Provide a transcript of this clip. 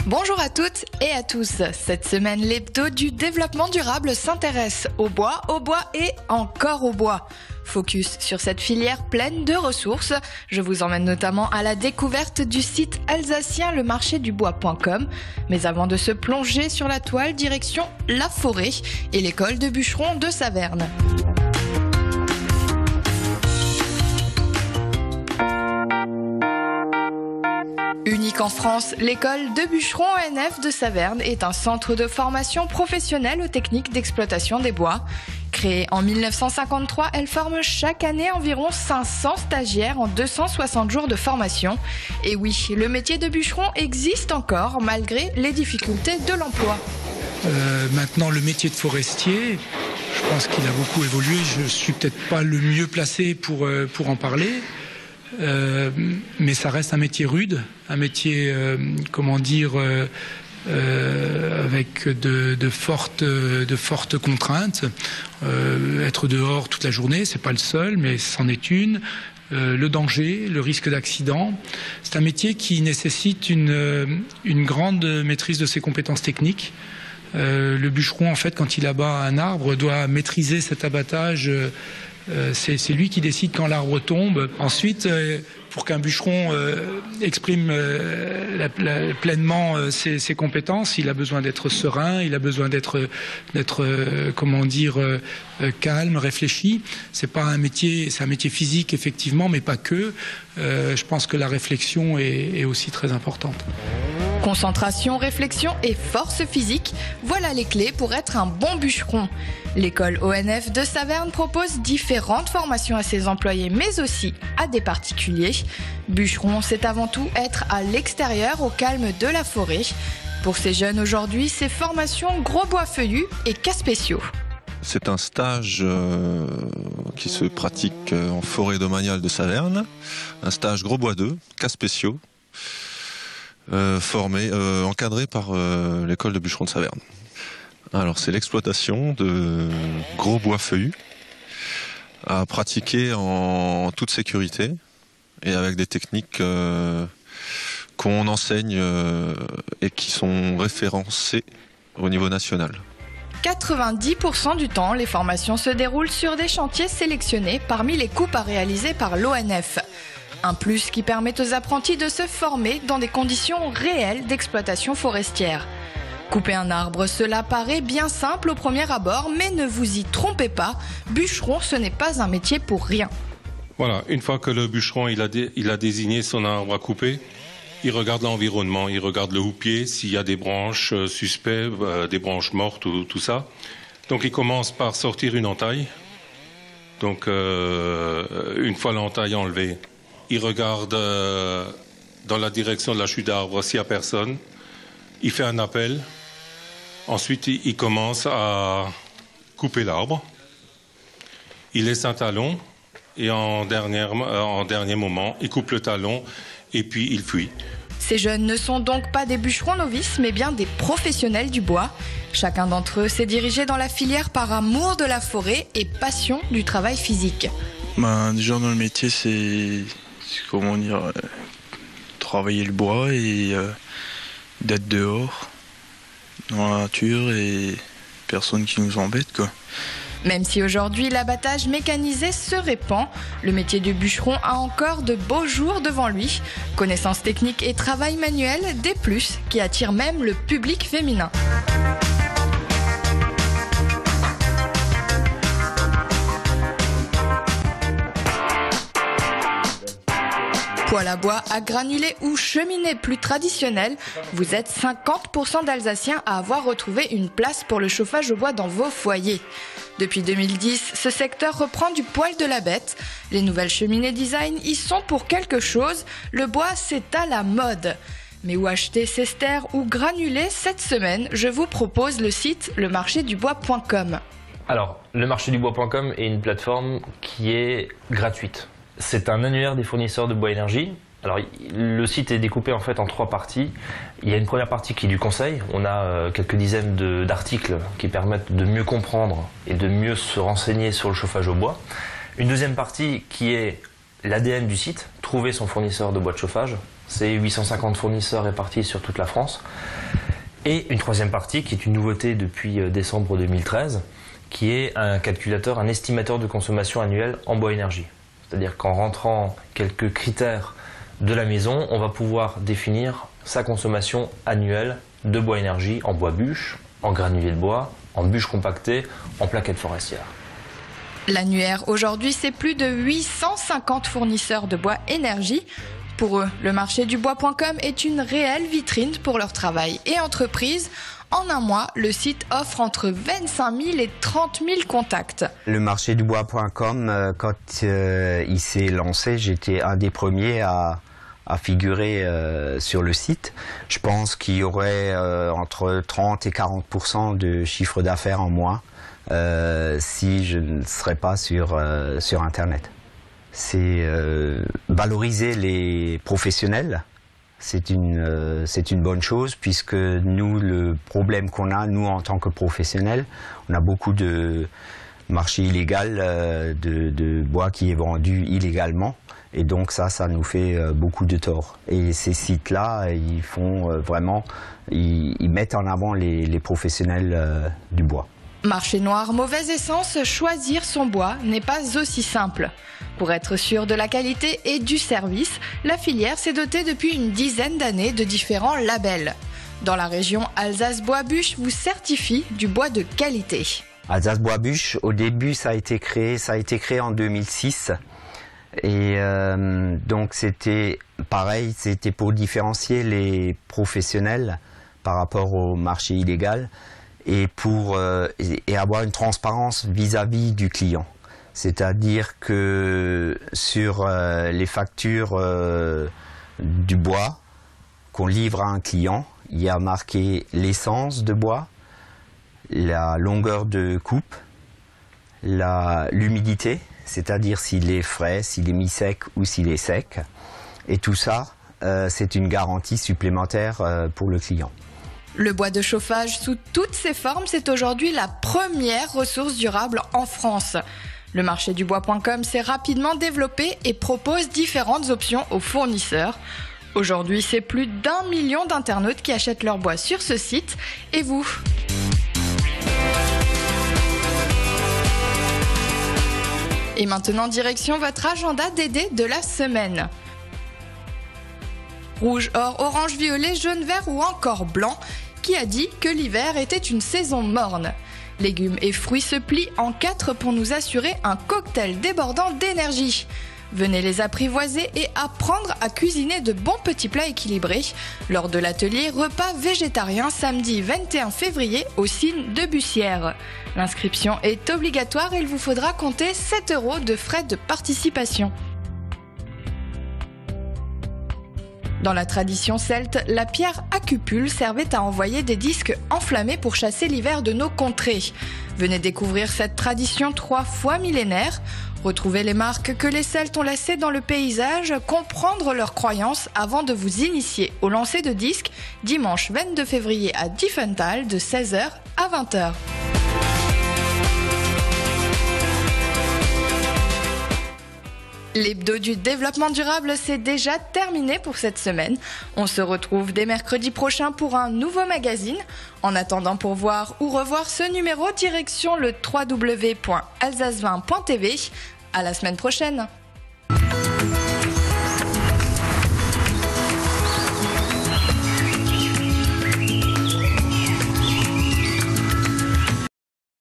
Bonjour à toutes et à tous. Cette semaine, l'hebdo du développement durable s'intéresse au bois et encore au bois. Focus sur cette filière pleine de ressources. Je vous emmène notamment à la découverte du site alsacien lemarchédubois.com. Mais avant de se plonger sur la toile, direction la forêt et l'école de bûcherons de Saverne. Unique en France, l'école de bûcherons ONF de Saverne est un centre de formation professionnelle aux techniques d'exploitation des bois. Créée en 1953, elle forme chaque année environ 500 stagiaires en 260 jours de formation. Et oui, le métier de bûcheron existe encore malgré les difficultés de l'emploi. Maintenant, le métier de forestier, je pense qu'il a beaucoup évolué. Je suis peut-être pas le mieux placé pour en parler. Mais ça reste un métier rude, un métier, avec de fortes contraintes. Être dehors toute la journée, c'est pas le seul, mais c'en est une. Le danger, le risque d'accident. C'est un métier qui nécessite une grande maîtrise de ses compétences techniques. Le bûcheron, en fait, quand il abat un arbre, doit maîtriser cet abattage. C'est lui qui décide quand l'arbre tombe. Ensuite, pour qu'un bûcheron exprime pleinement ses compétences, il a besoin d'être serein, il a besoin d'être calme, réfléchi. C'est un métier physique effectivement, mais pas que. Je pense que la réflexion est aussi très importante. Concentration, réflexion et force physique, voilà les clés pour être un bon bûcheron. L'école ONF de Saverne propose différentes formations à ses employés, mais aussi à des particuliers. Bûcheron, c'est avant tout être à l'extérieur, au calme de la forêt. Pour ces jeunes aujourd'hui, c'est formation gros bois feuillus et cas spéciaux. C'est un stage qui se pratique en forêt domaniale de Saverne, un stage gros bois 2, cas spéciaux. Encadré par l'école de bûcherons de Saverne. Alors c'est l'exploitation de gros bois feuillus à pratiquer en toute sécurité et avec des techniques qu'on enseigne et qui sont référencées au niveau national. 90% du temps, les formations se déroulent sur des chantiers sélectionnés parmi les coupes à réaliser par l'ONF. Un plus qui permet aux apprentis de se former dans des conditions réelles d'exploitation forestière. Couper un arbre, cela paraît bien simple au premier abord, mais ne vous y trompez pas, bûcheron, ce n'est pas un métier pour rien. Voilà, une fois que le bûcheron il a désigné son arbre à couper, il regarde l'environnement, il regarde le houppier, s'il y a des branches suspectes, des branches mortes ou tout ça. Donc il commence par sortir une entaille. Donc une fois l'entaille enlevée, il regarde dans la direction de la chute d'arbre s'il n'y a personne. Il fait un appel. Ensuite, il commence à couper l'arbre. Il laisse un talon. Et en dernier moment, il coupe le talon et puis il fuit. Ces jeunes ne sont donc pas des bûcherons novices, mais bien des professionnels du bois. Chacun d'entre eux s'est dirigé dans la filière par amour de la forêt et passion du travail physique. Déjà dans le métier, c'est travailler le bois et d'être dehors dans la nature et personne qui nous embête quoi. Même si aujourd'hui l'abattage mécanisé se répand, le métier de bûcheron a encore de beaux jours devant lui. Connaissances techniques et travail manuel, des plus qui attirent même le public féminin. Poêle à bois, à granulés ou cheminée plus traditionnelle, vous êtes 50% d'Alsaciens à avoir retrouvé une place pour le chauffage au bois dans vos foyers. Depuis 2010, ce secteur reprend du poil de la bête. Les nouvelles cheminées design y sont pour quelque chose. Le bois, c'est à la mode. Mais où acheter ces stères ou granulés cette semaine? Je vous propose le site lemarchédubois.com. Alors, lemarchédubois.com est une plateforme qui est gratuite. C'est un annuaire des fournisseurs de bois énergie. Alors, le site est découpé en fait en 3 parties. Il y a une première partie qui est du conseil. On a quelques dizaines d'articles qui permettent de mieux comprendre et de mieux se renseigner sur le chauffage au bois. Une deuxième partie qui est l'ADN du site, trouver son fournisseur de bois de chauffage. C'est 850 fournisseurs répartis sur toute la France. Et une troisième partie qui est une nouveauté depuis décembre 2013, qui est un calculateur, un estimateur de consommation annuelle en bois énergie. C'est-à-dire qu'en rentrant quelques critères de la maison, on va pouvoir définir sa consommation annuelle de bois énergie en bois bûche, en granulés de bois, en bûche compactée, en plaquettes forestières. L'annuaire aujourd'hui, c'est plus de 850 fournisseurs de bois énergie. Pour eux, le marché du bois.com est une réelle vitrine pour leur travail et entreprise. En un mois, le site offre entre 25 000 et 30 000 contacts. Le marché du bois.com, quand il s'est lancé, j'étais un des premiers à figurer sur le site. Je pense qu'il y aurait entre 30 et 40% de chiffre d'affaires en moins si je ne serais pas sur Internet. C'est valoriser les professionnels. C'est une bonne chose puisque nous, le problème qu'on a, nous en tant que professionnels, on a beaucoup de marché illégal de bois qui est vendu illégalement. Et donc ça nous fait beaucoup de tort. Et ces sites-là, ils font vraiment, ils mettent en avant les professionnels du bois. Marché noir, mauvaise essence, choisir son bois n'est pas aussi simple. Pour être sûr de la qualité et du service, la filière s'est dotée depuis une dizaine d'années de différents labels. Dans la région, Alsace Bois Bûche vous certifie du bois de qualité. Alsace Bois Bûche, au début, ça a été créé en 2006. Et donc c'était pareil, c'était pour différencier les professionnels par rapport au marché illégal et avoir une transparence vis-à-vis du client. C'est-à-dire que sur les factures du bois qu'on livre à un client, il y a marqué l'essence de bois, la longueur de coupe, l'humidité, c'est-à-dire s'il est frais, s'il est mi-sec ou s'il est sec. Et tout ça, c'est une garantie supplémentaire pour le client. Le bois de chauffage sous toutes ses formes, c'est aujourd'hui la première ressource durable en France. Le marché du bois.com s'est rapidement développé et propose différentes options aux fournisseurs. Aujourd'hui, c'est plus d'1 million d'internautes qui achètent leur bois sur ce site. Et vous ? Et maintenant, direction votre agenda DD de la semaine. Rouge, or, orange, violet, jaune, vert ou encore blanc, qui a dit que l'hiver était une saison morne. Légumes et fruits se plient en 4 pour nous assurer un cocktail débordant d'énergie. Venez les apprivoiser et apprendre à cuisiner de bons petits plats équilibrés lors de l'atelier repas végétarien samedi 21 février au Cine de Bussière. L'inscription est obligatoire et il vous faudra compter 7 € de frais de participation. Dans la tradition celte, la pierre à cupule servait à envoyer des disques enflammés pour chasser l'hiver de nos contrées. Venez découvrir cette tradition 3 fois millénaire, retrouvez les marques que les Celtes ont laissées dans le paysage, comprendre leurs croyances avant de vous initier au lancer de disques dimanche 22 février à Diefenthal de 16h à 20h. L'hebdo du développement durable, c'est déjà terminé pour cette semaine. On se retrouve dès mercredi prochain pour un nouveau magazine. En attendant, pour voir ou revoir ce numéro, direction le www.alsacevin.tv. À la semaine prochaine.